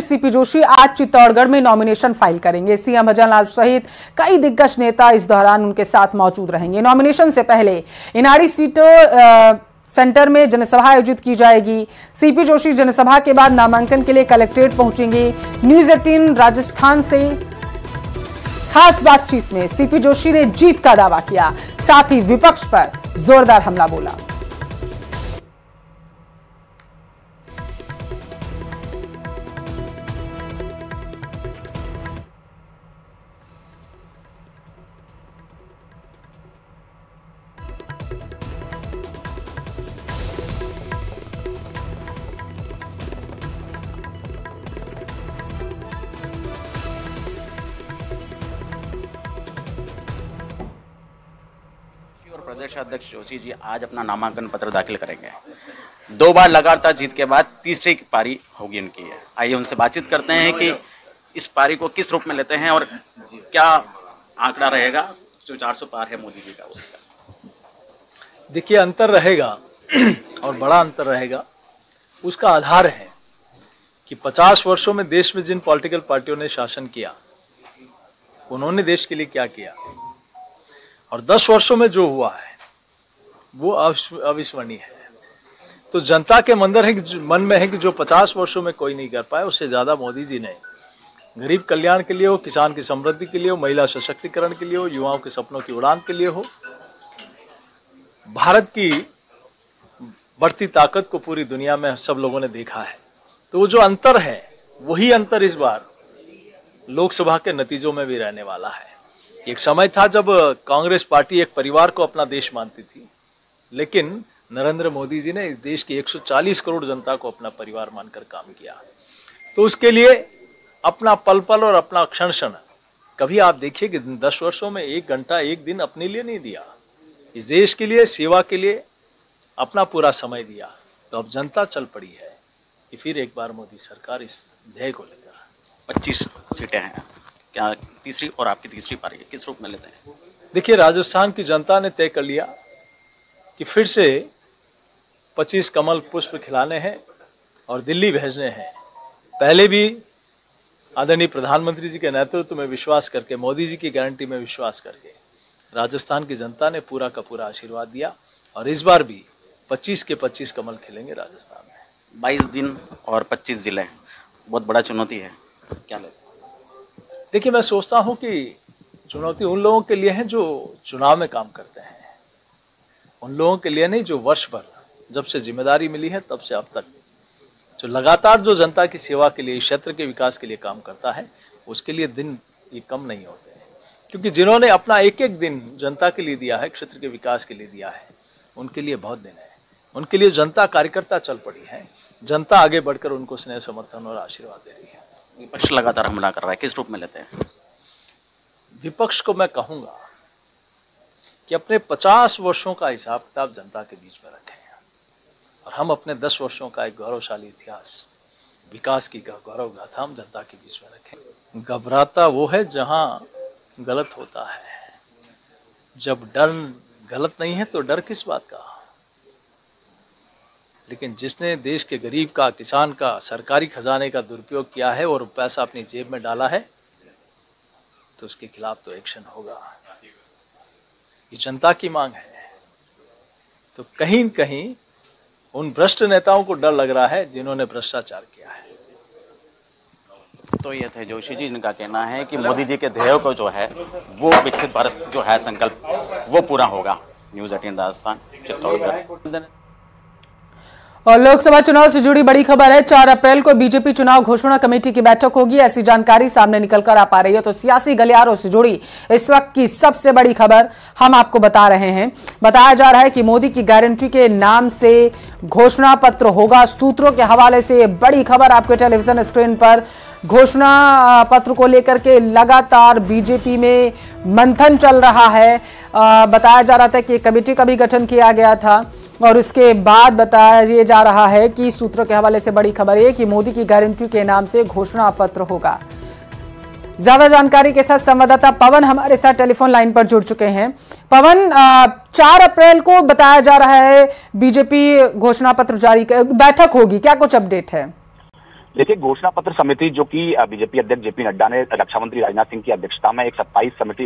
CP Joshi आज चित्तौड़गढ़ में nomination file करेंगे। सीएम भजनलाल सहित कई दिग्गज नेता इस दौरान उनके साथ मौजूद रहेंगे। नॉमिनेशन से पहले इनाड़ी सीटों सेंटर में जनसभा आयोजित की जाएगी। सीपी जोशी जनसभा के बाद नामांकन के लिए कलेक्ट्रेट पहुंचेंगे। न्यूज 18 राजस्थान से खास बातचीत में सीपी जोशी ने जीत का दावा किया, साथ ही विपक्ष पर जोरदार हमला बोला। प्रदेश अध्यक्ष जोशी जी आज अपना नामांकन पत्र दाखिल करेंगे। 2 बार लगातार जीत के बाद तीसरी पारी होगी उनकी है। आइए उनसे बातचीत करते हैं कि इस पारी को किस रूप में लेते हैं और क्या आंकड़ा रहेगा जो 400 पार है मोदी जी का उसका। देखिए, अंतर रहेगा और बड़ा अंतर रहेगा। उसका आधार है कि 50 वर्षों में देश में जिन पॉलिटिकल पार्टियों ने शासन किया उन्होंने देश के लिए क्या किया, और 10 वर्षों में जो हुआ है वो अविस्मरणीय है। तो जनता के मन में है कि जो 50 वर्षों में कोई नहीं कर पाया, उससे ज्यादा मोदी जी ने गरीब कल्याण के लिए हो, किसान की समृद्धि के लिए हो, महिला सशक्तिकरण के लिए हो, युवाओं के सपनों की उड़ान के लिए हो, भारत की बढ़ती ताकत को पूरी दुनिया में सब लोगों ने देखा है। तो वो जो अंतर है वही अंतर इस बार लोकसभा के नतीजों में भी रहने वाला है। एक समय था जब कांग्रेस पार्टी एक परिवार को अपना देश मानती थी, लेकिन नरेंद्र मोदी जी ने इस देश की 140 करोड़ जनता को अपना परिवार मानकर काम किया। तो उसके लिए अपना पल पल और अपना क्षण क्षण, कभी आप देखिए कि 10 वर्षों में 1 घंटा 1 दिन अपने लिए नहीं दिया, इस देश के लिए सेवा के लिए अपना पूरा समय दिया। तो अब जनता चल पड़ी है कि फिर एक बार मोदी सरकार इस ध्येय को लेकर। 25 सीटें हैं, क्या तीसरी और आपकी तीसरी पारी है, किस रूप में लेते हैं? देखिए, राजस्थान की जनता ने तय कर लिया कि फिर से 25 कमल पुष्प खिलाने हैं और दिल्ली भेजने हैं। पहले भी आदरणीय प्रधानमंत्री जी के नेतृत्व में विश्वास करके, मोदी जी की गारंटी में विश्वास करके राजस्थान की जनता ने पूरा का पूरा आशीर्वाद दिया, और इस बार भी 25 के 25 कमल खिलेंगे राजस्थान में। 22 दिन और 25 जिले, बहुत बड़ा चुनौती है, क्या लगता है? देखिए, मैं सोचता हूं कि चुनौती उन लोगों के लिए है जो चुनाव में काम करते हैं, उन लोगों के लिए नहीं जो वर्ष भर जब से जिम्मेदारी मिली है तब से अब तक जो लगातार जो जनता की सेवा के लिए, क्षेत्र के विकास के लिए काम करता है, उसके लिए दिन ये कम नहीं होते हैं। क्योंकि जिन्होंने अपना एक एक दिन जनता के लिए दिया है, क्षेत्र के विकास के लिए दिया है, उनके लिए बहुत दिन है। उनके लिए जनता कार्यकर्ता चल पड़ी है, जनता आगे बढ़कर उनको स्नेह समर्थन और आशीर्वाद दे रही है। विपक्ष लगातार हमला कर रहा है, किस रूप में लेते हैं? विपक्ष को मैं कहूंगा कि अपने 50 वर्षों का हिसाब किताब जनता के बीच में रखें, और हम अपने 10 वर्षों का एक गौरवशाली इतिहास, विकास की गौरव गाथा हम जनता के बीच में रखें। घबराता वो है जहां गलत होता है। जब डर गलत नहीं है तो डर किस बात का? लेकिन जिसने देश के गरीब का, किसान का, सरकारी खजाने का दुरुपयोग किया है और पैसा अपनी जेब में डाला है, तो उसके खिलाफ तो एक्शन होगा। ये जनता की मांग है। तो कहीं न कहीं उन भ्रष्ट नेताओं को डर लग रहा है जिन्होंने भ्रष्टाचार किया है। तो ये थे जोशी जी, इनका कहना है कि मोदी जी के ध्येय को जो है वो विकसित भारत जो है संकल्प वो पूरा होगा। न्यूज 18 राजस्थान, चित्तौड़गढ़। और लोकसभा चुनाव से जुड़ी बड़ी खबर है। 4 अप्रैल को बीजेपी चुनाव घोषणा कमेटी की बैठक होगी, ऐसी जानकारी सामने निकलकर आ पा रही है। तो सियासी गलियारों से जुड़ी इस वक्त की सबसे बड़ी खबर हम आपको बता रहे हैं। बताया जा रहा है कि मोदी की गारंटी के नाम से घोषणा पत्र होगा। सूत्रों के हवाले से बड़ी खबर आपके टेलीविजन स्क्रीन पर। घोषणा पत्र को लेकर के लगातार बीजेपी में मंथन चल रहा है। बताया जा रहा था कि कमेटी का भी गठन किया गया था, और उसके बाद बताया ये जा रहा है कि सूत्रों के हवाले से बड़ी खबर है कि मोदी की गारंटी के नाम से घोषणा पत्र होगा। ज्यादा जानकारी के साथ संवाददाता पवन हमारे साथ टेलीफोन लाइन पर जुड़ चुके हैं। पवन, 4 अप्रैल को बताया जा रहा है बीजेपी घोषणा पत्र जारी, बैठक होगी, क्या कुछ अपडेट है? देखिए, घोषणा पत्र समिति जो कि बीजेपी अध्यक्ष जेपी नड्डा ने रक्षा मंत्री राजनाथ सिंह की अध्यक्षता में एक 27 समिति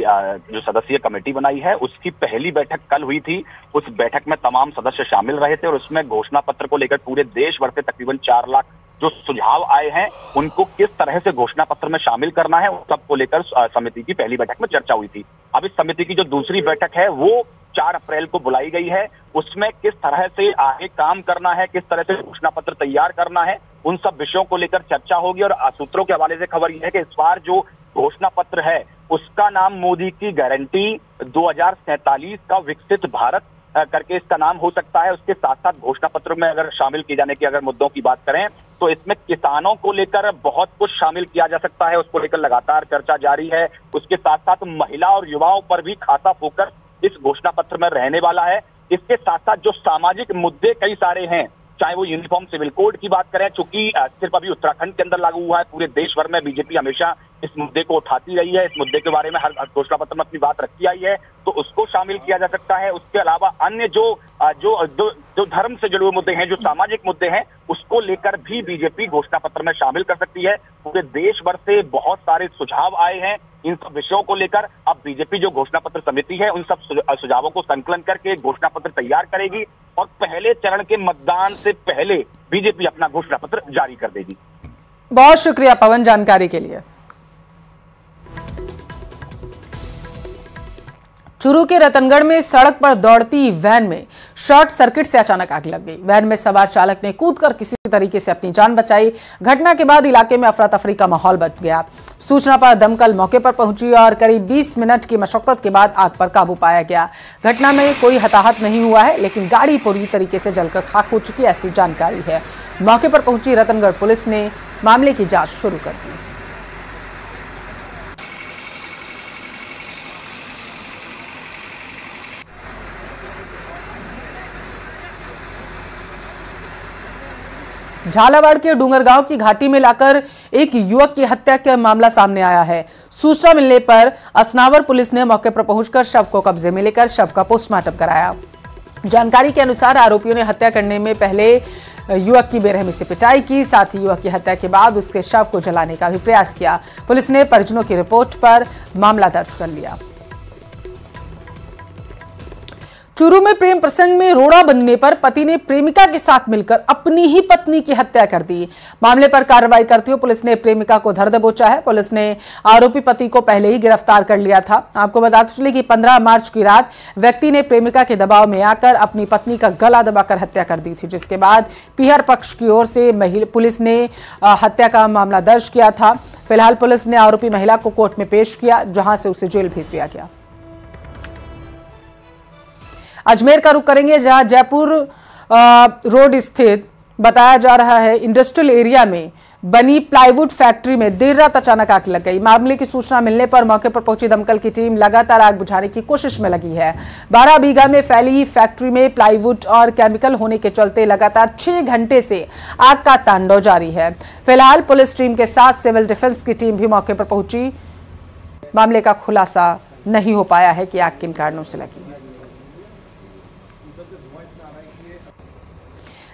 जो सदस्यीय कमेटी बनाई है, उसकी पहली बैठक कल हुई थी। उस बैठक में तमाम सदस्य शामिल रहे थे और उसमें घोषणा पत्र को लेकर पूरे देश भर से तकरीबन 4 लाख जो सुझाव आए हैं, उनको किस तरह से घोषणा पत्र में शामिल करना है, उन सबको लेकर समिति की पहली बैठक में चर्चा हुई थी। अब इस समिति की जो दूसरी बैठक है वो 4 अप्रैल को बुलाई गई है। उसमें किस तरह से आगे काम करना है, किस तरह से घोषणा पत्र तैयार करना है, उन सब विषयों को लेकर चर्चा होगी। और सूत्रों के हवाले से खबर यह है कि इस बार जो घोषणा पत्र है उसका नाम मोदी की गारंटी 2047 का विकसित भारत करके इसका नाम हो सकता है। उसके साथ साथ घोषणा पत्र में अगर शामिल किए जाने की अगर मुद्दों की बात करें तो इसमें किसानों को लेकर बहुत कुछ शामिल किया जा सकता है, उसको लेकर लगातार चर्चा जारी है। उसके साथ साथ महिला और युवाओं पर भी खासा फोकस इस घोषणा पत्र में रहने वाला है। इसके साथ साथ जो सामाजिक मुद्दे कई सारे हैं, चाहे वो यूनिफॉर्म सिविल कोड की बात करें, चूंकि सिर्फ अभी उत्तराखंड के अंदर लागू हुआ है, पूरे देश भर में बीजेपी हमेशा इस मुद्दे को उठाती रही है। इस मुद्दे के बारे में हर घोषणा पत्र में अपनी बात रखी आई है, तो उसको शामिल किया जा सकता है। उसके अलावा अन्य जो धर्म से जुड़े हुए मुद्दे हैं, जो सामाजिक मुद्दे हैं, उसको लेकर भी बीजेपी घोषणा पत्र में शामिल कर सकती है। पूरे देश भर से बहुत सारे सुझाव आए हैं इन सब विषयों को लेकर। अब बीजेपी जो घोषणा पत्र समिति है उन सब सुझावों को संकलन करके घोषणा पत्र तैयार करेगी और पहले चरण के मतदान से पहले बीजेपी अपना घोषणा पत्र जारी कर देगी। बहुत शुक्रिया पवन जानकारी के लिए। चूरू के रतनगढ़ में सड़क पर दौड़ती वैन में शॉर्ट सर्किट से अचानक आग लग गई। वैन में सवार चालक ने कूदकर किसी तरीके से अपनी जान बचाई। घटना के बाद इलाके में अफरा तफरी का माहौल बन गया। सूचना पर दमकल मौके पर पहुंची और करीब 20 मिनट की मशक्कत के बाद आग पर काबू पाया गया। घटना में कोई हताहत नहीं हुआ है, लेकिन गाड़ी पूरी तरीके से जलकर खाक हो चुकी, ऐसी जानकारी है। मौके पर पहुंची रतनगढ़ पुलिस ने मामले की जांच शुरू कर दी। झालावाड़ के डूंगरगांव की घाटी में लाकर एक युवक की हत्या का मामला सामने आया है। सूचना मिलने पर असनावर पुलिस ने मौके पर पहुंचकर शव को कब्जे में लेकर शव का पोस्टमार्टम कराया। जानकारी के अनुसार आरोपियों ने हत्या करने में पहले युवक की बेरहमी से पिटाई की, साथ ही युवक की हत्या के बाद उसके शव को जलाने का भी प्रयास किया। पुलिस ने परिजनों की रिपोर्ट पर मामला दर्ज कर लिया। चूरू में प्रेम प्रसंग में रोड़ा बनने पर पति ने प्रेमिका के साथ मिलकर अपनी ही पत्नी की हत्या कर दी। मामले पर कार्रवाई करते हुए पुलिस ने प्रेमिका को धर दबोचा है। पुलिस ने आरोपी पति को पहले ही गिरफ्तार कर लिया था। आपको बताते चले कि 15 मार्च की रात व्यक्ति ने प्रेमिका के दबाव में आकर अपनी पत्नी का गला दबाकर हत्या कर दी थी, जिसके बाद पीहर पक्ष की ओर से पुलिस ने हत्या का मामला दर्ज किया था। फिलहाल पुलिस ने आरोपी महिला को कोर्ट में पेश किया, जहां से उसे जेल भेज दिया गया। अजमेर का रुख करेंगे, जहां जयपुर रोड स्थित बताया जा रहा है इंडस्ट्रियल एरिया में बनी प्लाईवुड फैक्ट्री में देर रात अचानक आग लग गई। मामले की सूचना मिलने पर मौके पर पहुंची दमकल की टीम लगातार आग बुझाने की कोशिश में लगी है। 12 बीघा में फैली फैक्ट्री में प्लाईवुड और केमिकल होने के चलते लगातार 6 घंटे से आग का तांडव जारी है। फिलहाल पुलिस टीम के साथ सिविल डिफेंस की टीम भी मौके पर पहुंची। मामले का खुलासा नहीं हो पाया है कि आग किन कारणों से लगी।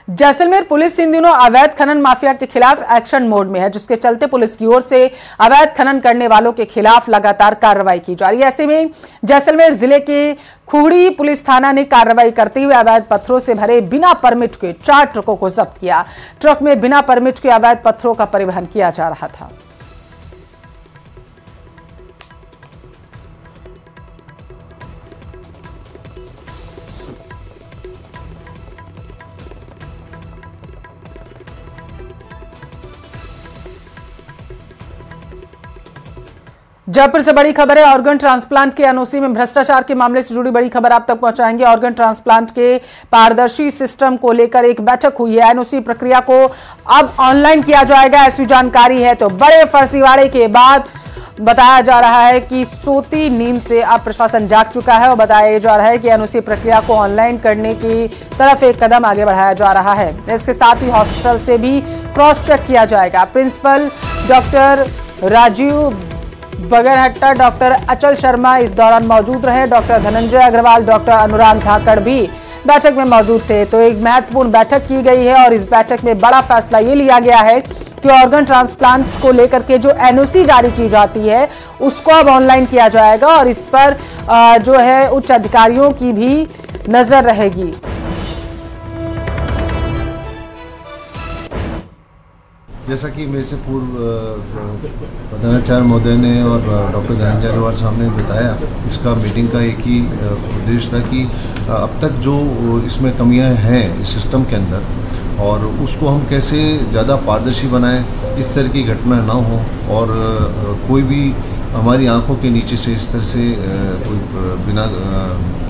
जैसलमेर पुलिस इन दिनों अवैध खनन माफिया के खिलाफ एक्शन मोड में है, जिसके चलते पुलिस की ओर से अवैध खनन करने वालों के खिलाफ लगातार कार्रवाई की जा रही है। ऐसे में जैसलमेर जिले के खुहड़ी पुलिस थाना ने कार्रवाई करते हुए अवैध पत्थरों से भरे बिना परमिट के 4 ट्रकों को जब्त किया। ट्रक में बिना परमिट के अवैध पत्थरों का परिवहन किया जा रहा था। जयपुर से बड़ी खबर है। ऑर्गन ट्रांसप्लांट के एनओसी में भ्रष्टाचार के मामले से जुड़ी बड़ी खबर आप तक पहुंचाएंगे। ऑर्गन ट्रांसप्लांट के पारदर्शी सिस्टम को लेकर एक बैठक हुई है। एनओसी प्रक्रिया को अब ऑनलाइन किया जाएगा, ऐसी जानकारी है। तो बड़े फर्जीवाड़े के बाद बताया जा रहा है कि सोती नींद से अब प्रशासन जाग चुका है और बताया जा रहा है कि एनओसी प्रक्रिया को ऑनलाइन करने की तरफ एक कदम आगे बढ़ाया जा रहा है। इसके साथ ही हॉस्पिटल से भी क्रॉस चेक किया जाएगा। प्रिंसिपल डॉक्टर राजीव बगरहट्टा, डॉक्टर अचल शर्मा इस दौरान मौजूद रहे। डॉक्टर धनंजय अग्रवाल, डॉक्टर अनुराग धाकड़ भी बैठक में मौजूद थे। तो एक महत्वपूर्ण बैठक की गई है और इस बैठक में बड़ा फैसला ये लिया गया है जबकि ऑर्गन ट्रांसप्लांट को लेकर के जो एनओसी जारी की जाती है उसको अब ऑनलाइन किया जाएगा और इस पर जो है उच्च अधिकारियों की भी नजर रहेगी। जैसा कि मेरे से पूर्व प्रधानाचार्य महोदय ने और डॉक्टर धनंजय अग्रवाल साहब ने बताया, इसका मीटिंग का एक ही उद्देश्य था कि अब तक जो इसमें कमियां हैं इस सिस्टम के अंदर और उसको हम कैसे ज़्यादा पारदर्शी बनाएं, इस तरह की घटना ना हो और कोई भी हमारी आंखों के नीचे से इस तरह से कोई बिना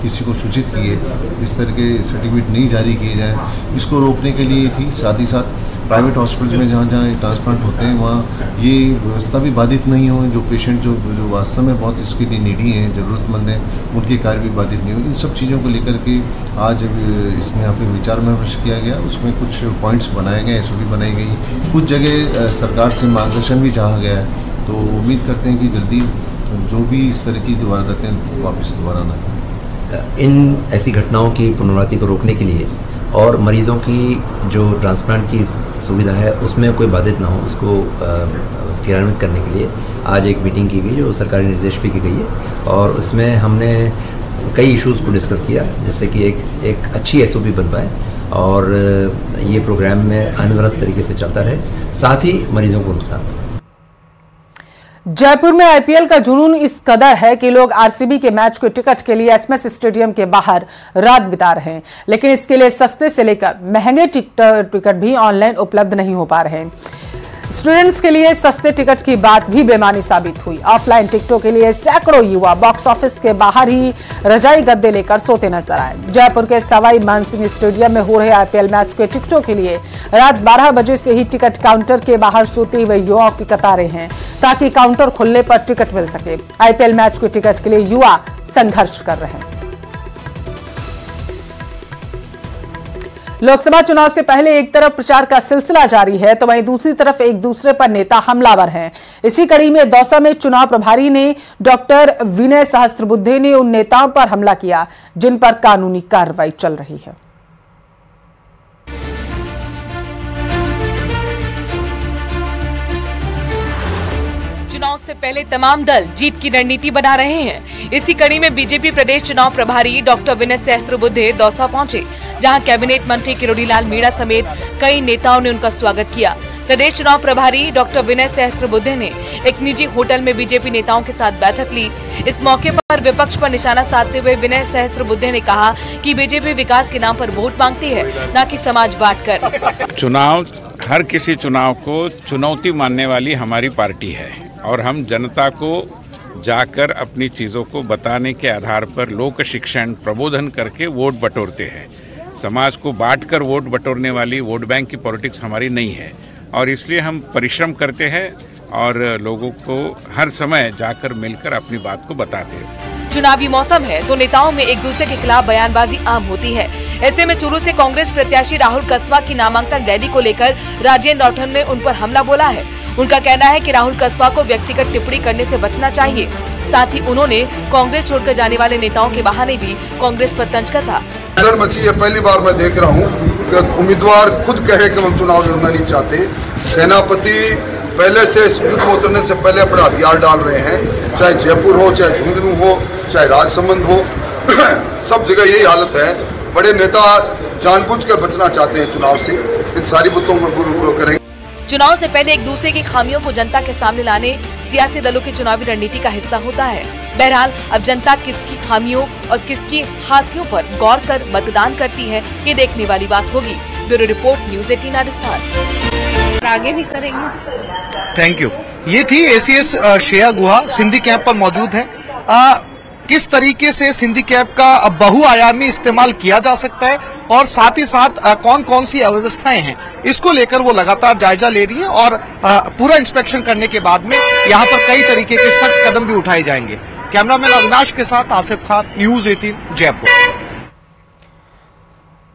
किसी को सूचित किए इस तरह के सर्टिफिकेट नहीं जारी किए जाएँ, इसको रोकने के लिए थी। साथ ही साथ प्राइवेट हॉस्पिटल्स में जहाँ जहाँ ट्रांसप्लांट होते हैं वहाँ ये व्यवस्था भी बाधित नहीं हो, जो पेशेंट जो वास्तव में बहुत इसके लिए नीडी हैं, ज़रूरतमंद हैं, उनके कार्य भी बाधित नहीं हो। इन सब चीज़ों को लेकर के आज इसमें यहाँ पे विचार विमर्श किया गया, उसमें कुछ पॉइंट्स बनाए गए, एसओपी बनाई गई, कुछ जगह सरकार से मार्गदर्शन भी चाहा गया है। तो उम्मीद करते हैं कि जल्दी जो भी इस तरह की वारदातें वापस दोबारा न करें। इन ऐसी घटनाओं की पुनरावृत्ति को रोकने के लिए और मरीज़ों की जो ट्रांसप्लांट की सुविधा है उसमें कोई बाधित ना हो, उसको क्रियान्वित करने के लिए आज एक मीटिंग की गई जो सरकारी निर्देश भी की गई है और उसमें हमने कई इश्यूज़ को डिस्कस किया, जिससे कि एक अच्छी एसओपी बन पाए और ये प्रोग्राम में अनवरत तरीके से चलता रहे, साथ ही मरीजों को नुकसान। जयपुर में आईपीएल का जुनून इस कदर है कि लोग आरसीबी के मैच के टिकट के लिए एसएमएस स्टेडियम के बाहर रात बिता रहे हैं, लेकिन इसके लिए सस्ते से लेकर महंगे टिकट भी ऑनलाइन उपलब्ध नहीं हो पा रहे हैं। स्टूडेंट्स के लिए सस्ते टिकट की बात भी बेमानी साबित हुई। ऑफलाइन टिकटों के लिए सैकड़ों युवा बॉक्स ऑफिस के बाहर ही रजाई गद्दे लेकर सोते नजर आए। जयपुर के सवाई मानसिंह स्टेडियम में हो रहे आईपीएल मैच के टिकटों के लिए रात 12 बजे से ही टिकट काउंटर के बाहर सोते हुए युवाओं की कतारें हैं, ताकि काउंटर खुलने पर टिकट मिल सके। आईपीएल मैच के टिकट के लिए युवा संघर्ष कर रहे हैं। लोकसभा चुनाव से पहले एक तरफ प्रचार का सिलसिला जारी है तो वहीं दूसरी तरफ एक दूसरे पर नेता हमलावर हैं। इसी कड़ी में दौसा में चुनाव प्रभारी ने डॉक्टर विनय सहस्त्रबुद्धे ने उन नेताओं पर हमला किया जिन पर कानूनी कार्रवाई चल रही है। चुनाव से पहले तमाम दल जीत की रणनीति बना रहे हैं। इसी कड़ी में बीजेपी प्रदेश चुनाव प्रभारी डॉक्टर विनय सहस्त्रबुद्धे दौसा पहुंचे, जहां कैबिनेट मंत्री किरोड़ीलाल मीणा समेत कई नेताओं ने उनका स्वागत किया। प्रदेश चुनाव प्रभारी डॉक्टर विनय सहस्त्रबुद्धे ने एक निजी होटल में बीजेपी नेताओं के साथ बैठक ली। इस मौके पर विपक्ष पर निशाना साधते हुए विनय सहस्त्रबुद्धे ने कहा कि बीजेपी विकास के नाम पर वोट मांगती है, न कि समाज बांटकर। चुनाव, हर किसी चुनाव को चुनौती मानने वाली हमारी पार्टी है और हम जनता को जाकर अपनी चीज़ों को बताने के आधार पर लोक शिक्षण प्रबोधन करके वोट बटोरते हैं। समाज को बांटकर वोट बटोरने वाली वोट बैंक की पॉलिटिक्स हमारी नहीं है और इसलिए हम परिश्रम करते हैं और लोगों को हर समय जाकर मिलकर अपनी बात को बताते हैं। चुनावी मौसम है तो नेताओं में एक दूसरे के खिलाफ बयानबाजी आम होती है। ऐसे में चूरू से कांग्रेस प्रत्याशी राहुल कस्वा की नामांकन रैली को लेकर राजेंद्र राठौड़ ने उन पर हमला बोला है। उनका कहना है कि राहुल कस्वा को व्यक्तिगत टिप्पणी करने से बचना चाहिए। साथ ही उन्होंने कांग्रेस छोड़कर जाने वाले नेताओं के बहाने भी कांग्रेस पर तंज कसा। पहली बार मैं देख रहा हूँ कि उम्मीदवार खुद कहे कि हम चुनाव लड़ना नहीं चाहते। सेनापति पहले से युद्ध में उतरने से पहले अपने हथियार डाल रहे हैं, चाहे जयपुर हो, चाहे झुंझुनू हो, चाहे राजसमंद हो, सब जगह यही हालत है। बड़े नेता जानबूझकर बचना चाहते हैं चुनाव से, इन सारी बातों को करेंगे। चुनाव से पहले एक दूसरे की खामियों को जनता के सामने लाने सियासी दलों की चुनावी रणनीति का हिस्सा होता है। बहरहाल अब जनता किसकी खामियों और किसकी हासियों पर गौर कर मतदान करती है, ये देखने वाली बात होगी। Bureau report, news 18 Rajasthan. आगे भी करेंगे। Thank you. ये थी एसीएस श्रेया गुहा, सिंधी कैंप पर मौजूद है। किस तरीके से सिंधी कैंप का बहुआयामी इस्तेमाल किया जा सकता है और साथ ही साथ कौन कौन सी अव्यवस्थाएं हैं, इसको लेकर वो लगातार जायजा ले रही है और पूरा इंस्पेक्शन करने के बाद में यहाँ पर कई तरीके के सख्त कदम भी उठाए जाएंगे। कैमरामैन अविनाश के साथ आसिफ खान, न्यूज़ 18 जयपुर।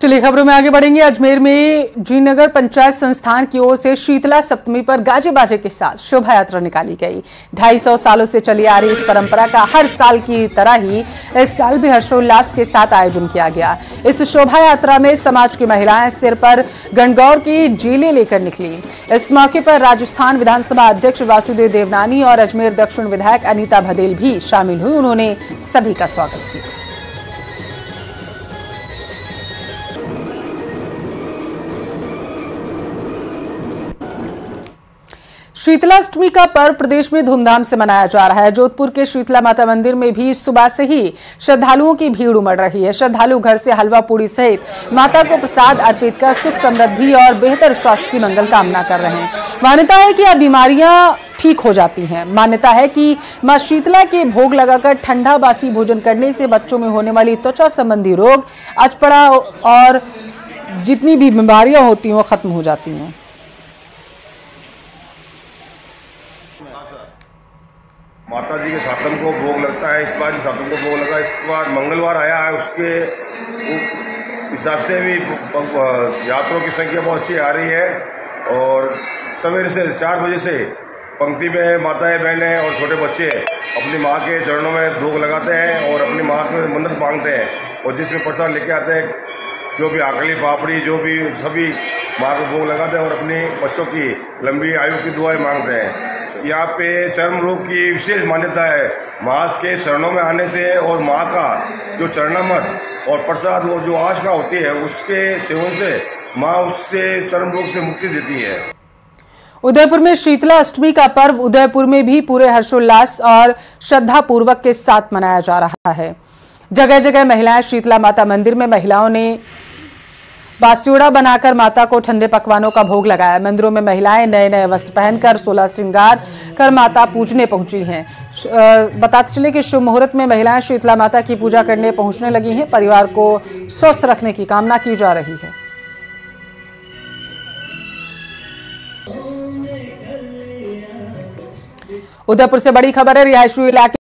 चलिए खबरों में आगे बढ़ेंगे। अजमेर में जीनगर पंचायत संस्थान की ओर से शीतला सप्तमी पर गाजे बाजे के साथ शोभा यात्रा निकाली गई। 250 सालों से चली आ रही इस परंपरा का हर साल की तरह ही इस साल भी हर्षोल्लास के साथ आयोजन किया गया। इस शोभा यात्रा में समाज की महिलाएं सिर पर गणगौर की जेलें लेकर निकली। इस मौके पर राजस्थान विधानसभा अध्यक्ष वासुदेव देवनानी और अजमेर दक्षिण विधायक अनीता भदेल भी शामिल हुई। उन्होंने सभी का स्वागत किया। शीतलाष्टमी का पर्व प्रदेश में धूमधाम से मनाया जा रहा है। जोधपुर के शीतला माता मंदिर में भी सुबह से ही श्रद्धालुओं की भीड़ उमड़ रही है। श्रद्धालु घर से हलवा पूड़ी सहित माता को प्रसाद अर्पित कर सुख समृद्धि और बेहतर स्वास्थ्य की मंगल कामना कर रहे हैं। मान्यता है कि अब बीमारियां ठीक हो जाती हैं। मान्यता है कि मां शीतला के भोग लगाकर ठंडा बासी भोजन करने से बच्चों में होने वाली त्वचा संबंधी रोग, अचपड़ा और जितनी भी बीमारियां होती हैं वो खत्म हो जाती हैं। माता जी के सातम को भोग लगता है। इस बार सातम को भोग लगा, इस बार मंगलवार आया है, उसके हिसाब से भी यात्रियों की संख्या बहुत अच्छी आ रही है। और सवेरे से 4 बजे से पंक्ति में माताएं बहनें और छोटे बच्चे अपनी माँ के चरणों में भोग लगाते हैं और अपनी माँ के मन्नत मांगते हैं और जिसमें प्रसाद लेके आते हैं, जो भी आकली पापड़ी जो भी सभी माँ को भोग लगाते हैं और अपने बच्चों की लंबी आयु की दुआएं मांगते हैं। यहाँ पे चर्म रोग की विशेष मान्यता है। माँ के शरणों में आने से और माँ का जो चरणामृत और प्रसाद वो जो आस्था होती है उसके सेवन से माँ उससे चर्म रोग से मुक्ति देती है। उदयपुर में शीतला अष्टमी का पर्व उदयपुर में भी पूरे हर्षोल्लास और श्रद्धा पूर्वक के साथ मनाया जा रहा है। जगह जगह महिलाएं शीतला माता मंदिर में महिलाओं ने बास्योड़ा बनाकर माता को ठंडे पकवानों का भोग लगाया। मंदिरों में महिलाएं नए नए वस्त्र पहनकर 16 श्रृंगार कर माता पूजने पहुंची हैं। बताते चले कि शुभ मुहूर्त में महिलाएं शीतला माता की पूजा करने पहुंचने लगी हैं। परिवार को स्वस्थ रखने की कामना की जा रही है। उदयपुर से बड़ी खबर है। रिहायशी इलाके